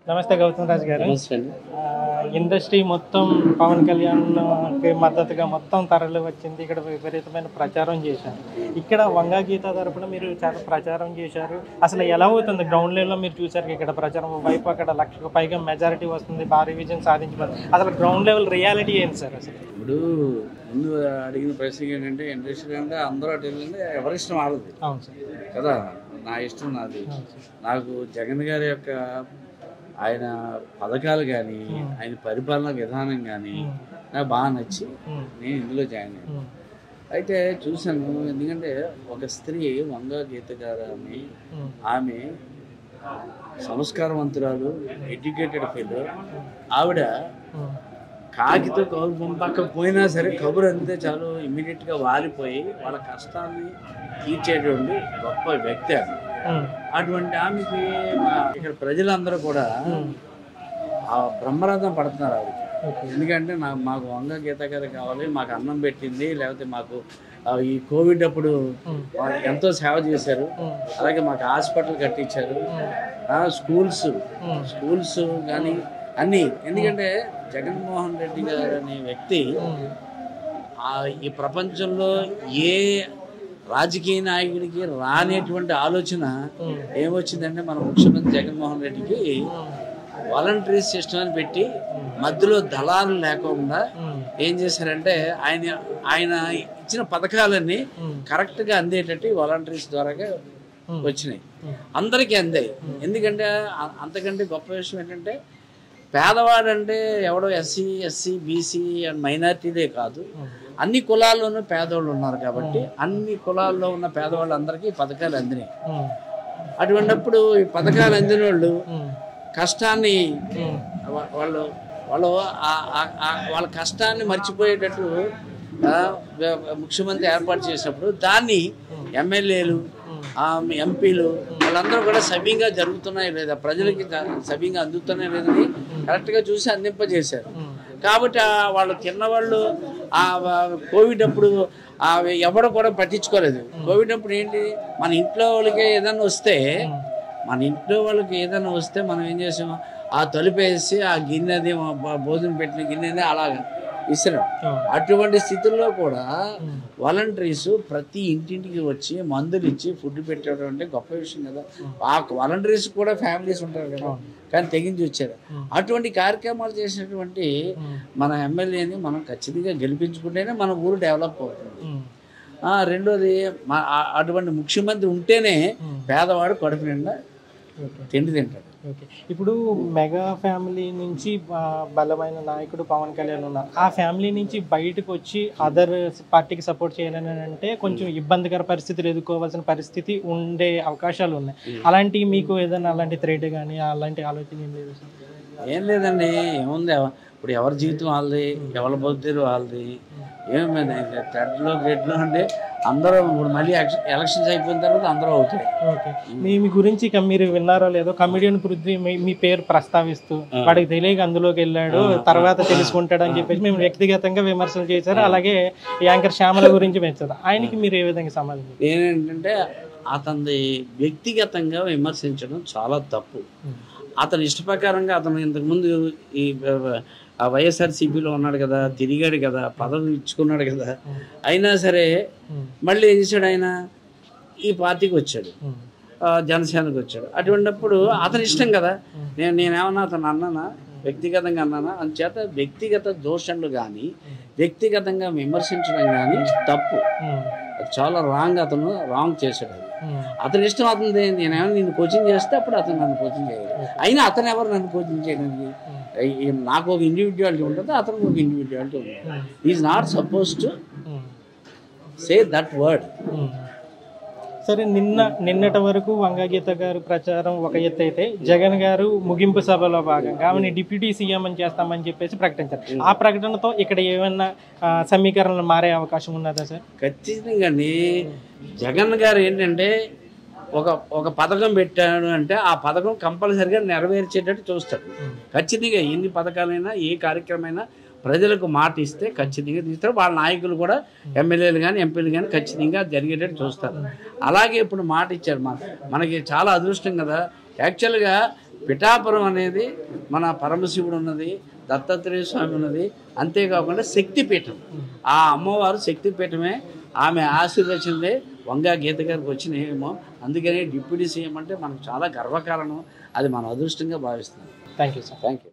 నమస్తే గౌతమ్ రాజ్ గారు. ఇండస్ట్రీ మొత్తం పవన్ కళ్యాణ్కి మద్దతుగా మొత్తం తరలి వచ్చింది. ఇక్కడ విపరీతమైన ప్రచారం చేశారు. ఇక్కడ వంగా గీత తరపున మీరు చాలా ప్రచారం చేశారు. అసలు ఎలా అవుతుంది గ్రౌండ్ లెవెల్లో మీరు చూసారు? ఇక్కడ ప్రచారం వైపు అక్కడ 1,00,000కు పైగా మెజారిటీ వస్తుంది, భారీ విజయం సాధించబడి అసలు గ్రౌండ్ లెవెల్ రియాలిటీ ఏంటి సార్? అసలు ఇప్పుడు ముందు అడిగిన ప్రశ్న ఏంటంటే ఇండస్ట్రీ అంటే అందరూ అటు వెళ్ళండి, ఎవరిష్టం వాళ్ళది. అవును సార్ కదా, నా ఇష్టం నాది. నాకు జగన్ గారి యొక్క ఆయన పథకాలు కానీ ఆయన పరిపాలన విధానం కానీ నాకు బాగా నచ్చి నేను ఇందులో జాయిన్ అయ్యాను. అయితే చూశాను, ఎందుకంటే ఒక స్త్రీ వంగా గీత గారు ఆమె సంస్కారవంతురాలు, ఎడ్యుకేటెడ్ ఫీల్. ఆవిడ కాకితో కబురు పంపకపోయినా సరే కబురు అంతే చాలు ఇమ్మీడియట్గా వారిపోయి వాళ్ళ కష్టాన్ని తీర్చేటువంటి గొప్ప వ్యక్తి ఆమె. అటువంటి ఆమెకి ఇక్కడ ప్రజలందరూ కూడా బ్రహ్మరథం పడుతున్నారు ఆవిడకి. ఎందుకంటే మాకు వంగా గీత గారు కావాలి, మాకు అన్నం పెట్టింది, లేకపోతే మాకు ఈ కోవిడ్ అప్పుడు ఎంతో సేవ చేశారు, అలాగే మాకు హాస్పిటల్ కట్టించారు, స్కూల్స్ కానీ అన్నీ. ఎందుకంటే జగన్మోహన్ రెడ్డి గారు అనే వ్యక్తి ఈ ప్రపంచంలో ఏ రాజకీయ నాయకుడికి రానేటువంటి ఆలోచన ఏమొచ్చిందంటే మన ముఖ్యమంత్రి జగన్మోహన్ రెడ్డికి వాలంటరీ సిస్టమ్ అని పెట్టి మధ్యలో దళాలు లేకుండా ఏం చేశారంటే ఆయన ఇచ్చిన పథకాలన్నీ కరెక్ట్గా అందేటట్టు వాలంటరీస్ ద్వారాగా వచ్చినాయి, అందరికీ అందాయి. ఎందుకంటే అంతకంటే గొప్ప విషయం ఏంటంటే పేదవాడంటే ఎవడో ఎస్సీ బీసీ అండ్ మైనారిటీలే కాదు, అన్ని కులాల్లోనూ పేదవాళ్ళు ఉన్నారు. కాబట్టి అన్ని కులాల్లో ఉన్న పేదవాళ్ళందరికీ పథకాలు అందినాయి. అటువంటిప్పుడు ఈ పథకాలు అందిన వాళ్ళు కష్టాన్ని వాళ్ళ కష్టాన్ని మర్చిపోయేటట్టు ముఖ్యమంత్రి ఏర్పాటు చేసినప్పుడు దాన్ని ఎమ్మెల్యేలు ఎంపీలు వాళ్ళందరూ కూడా సవ్యంగా జరుగుతున్నాయి లేదా, ప్రజలకి సవ్యంగా అందుతున్నాయి లేదని కరెక్ట్గా చూసి అందింపజేశారు. కాబట్టి వాళ్ళు తిన్నవాళ్ళు కోవిడ్ అప్పుడు ఎవరు కూడా పట్టించుకోలేదు. కోవిడ్ అప్పుడు ఏంటి, మన ఇంట్లో వాళ్ళకి ఏదైనా వస్తే మనం ఏం చేసాం, ఆ తలుపేసి ఆ గిన్నెది భోజనం పెట్టిన గిన్నెది అలాగా ఇస్తున్నాం. అటువంటి స్థితుల్లో కూడా వాలంటీర్స్ ప్రతి ఇంటింటికి వచ్చి మందులు ఇచ్చి ఫుడ్ పెట్టడం అంటే గొప్ప విషయం కదా. ఆ వాలంటీర్స్ కూడా ఫ్యామిలీస్ ఉంటారు కదా, కానీ తెగించి వచ్చారు. అటువంటి కార్యక్రమాలు చేసినటువంటి మన ఎమ్మెల్యేని మనం ఖచ్చితంగా గెలిపించుకుంటేనే మన ఊరు డెవలప్ అవుతుంది. రెండోది అటువంటి ముఖ్యమంత్రి ఉంటేనే పేదవాడు కడుపు నిండా తిండి తింటాడు. ఓకే, ఇప్పుడు మెగా ఫ్యామిలీ నుంచి బలమైన నాయకుడు పవన్ కళ్యాణ్ ఉన్నారు. ఆ ఫ్యామిలీ నుంచి బయటకు వచ్చి అదర్ పార్టీకి సపోర్ట్ చేయాలని అంటే కొంచెం ఇబ్బందికర పరిస్థితులు ఎదుర్కోవాల్సిన పరిస్థితి ఉండే అవకాశాలు ఉన్నాయి. అలాంటి మీకు ఏదైనా అలాంటి థ్రెట్ కానీ అలాంటి ఆలోచన ఏం లేదు? ఏం లేదండి, ఏముంది, ఇప్పుడు ఎవరి జీవితం వాళ్ళది, ఎవరి బతుకు వాళ్ళది. ఏమైంది థ్రెడ్లో గ్రేడ్లో అంటే అందరూ ఇప్పుడు మళ్ళీ ఎలక్షన్స్ అయిపోయిన తర్వాత అందరూ అవుతాయి. ఓకే, మీ గురించి మీరు విన్నారో లేదో, కమెడియన్ పృథ్వీ మీ పేరు ప్రస్తావిస్తూ వాడికి తెలియక అందులోకి వెళ్ళాడు, తర్వాత తెలుసుకుంటాడు అని చెప్పేసి మేము వ్యక్తిగతంగా విమర్శలు చేశారు. అలాగే యాంకర్ శ్యామల గురించి పెంచారు. ఆయనకి మీరు ఏ విధంగా సమాధానం? ఏంటంటే అతనిది వ్యక్తిగతంగా విమర్శించడం చాలా తప్పు. అతని ఇష్ట ప్రకారంగా అతను ఇంతకుముందు ఈ వైఎస్ఆర్సీపీలో ఉన్నాడు కదా, తిరిగాడు కదా, పదవి ఇచ్చుకున్నాడు కదా, అయినా సరే మళ్ళీ ఏం చేశాడు, ఆయన ఈ పార్టీకి వచ్చాడు, జనసేనకు వచ్చాడు. అటువంటిప్పుడు అతని ఇష్టం కదా. నేనేమన్నా అతను అన్నానా, వ్యక్తిగతంగా అన్నానా? అందుచేత వ్యక్తిగత దోషణలు కానీ వ్యక్తిగతంగా విమర్శించడం కానీ తప్పు, అది చాలా అతను రాంగ్ చేశాడు. అది అతని ఇష్టం. అతనిది నేనేమన్నా నిన్ను కోచింగ్ చేస్తే అప్పుడు అతను నన్ను కోచింగ్ చేయాలి. అయినా అతను ఎవరు నన్ను కోచింగ్ చేయడానికి? నాకు ఒక ఇండివిజువాలిటీ ఉంటుంది, అతనికి ఒక ఇండివిజువాలిటీ ఉంటుంది. Is not suppose to say that word. సరే, నిన్నటి వరకు వంగా గీత గారు ప్రచారం ఒక ఎత్తు అయితే, జగన్ గారు ముగింపు సభలో భాగంగా ఆమెను డిప్యూటీ సీఎం అని చేస్తామని చెప్పేసి ప్రకటించారు. ఆ ప్రకటనతో ఇక్కడ ఏమైనా సమీకరణలు మారే అవకాశం ఉన్నదా సార్? ఖచ్చితంగా జగన్ గారు ఏంటంటే ఒక పథకం పెట్టాడు అంటే ఆ పథకం కంపల్సరిగా నెరవేర్చేటట్టు చూస్తాడు. ఖచ్చితంగా ఎన్ని పథకాలైనా ఏ కార్యక్రమమైనా ప్రజలకు మాట ఇస్తే ఖచ్చితంగా తీస్తారు. వాళ్ళ నాయకులు కూడా ఎమ్మెల్యేలు కానీ ఎంపీలు కానీ ఖచ్చితంగా జరిగేటట్టు చూస్తారు. అలాగే ఇప్పుడు మాట ఇచ్చారు. మనకి చాలా అదృష్టం కదా. యాక్చువల్గా పిఠాపురం అనేది మన పరమశివుడు ఉన్నది, దత్తాత్రేయ స్వామి ఉన్నది, అంతేకాకుండా శక్తిపీఠం. ఆ అమ్మవారు శక్తిపీఠమే. ఆమె ఆశీర్వచనలే వంగా గీత గారికి వచ్చినాయేమో. అందుకని డిప్యూటీ సీఎం అంటే మనకు చాలా గర్వకారణం. అది మన అదృష్టంగా భావిస్తున్నాం. Thank you sir. Thank you.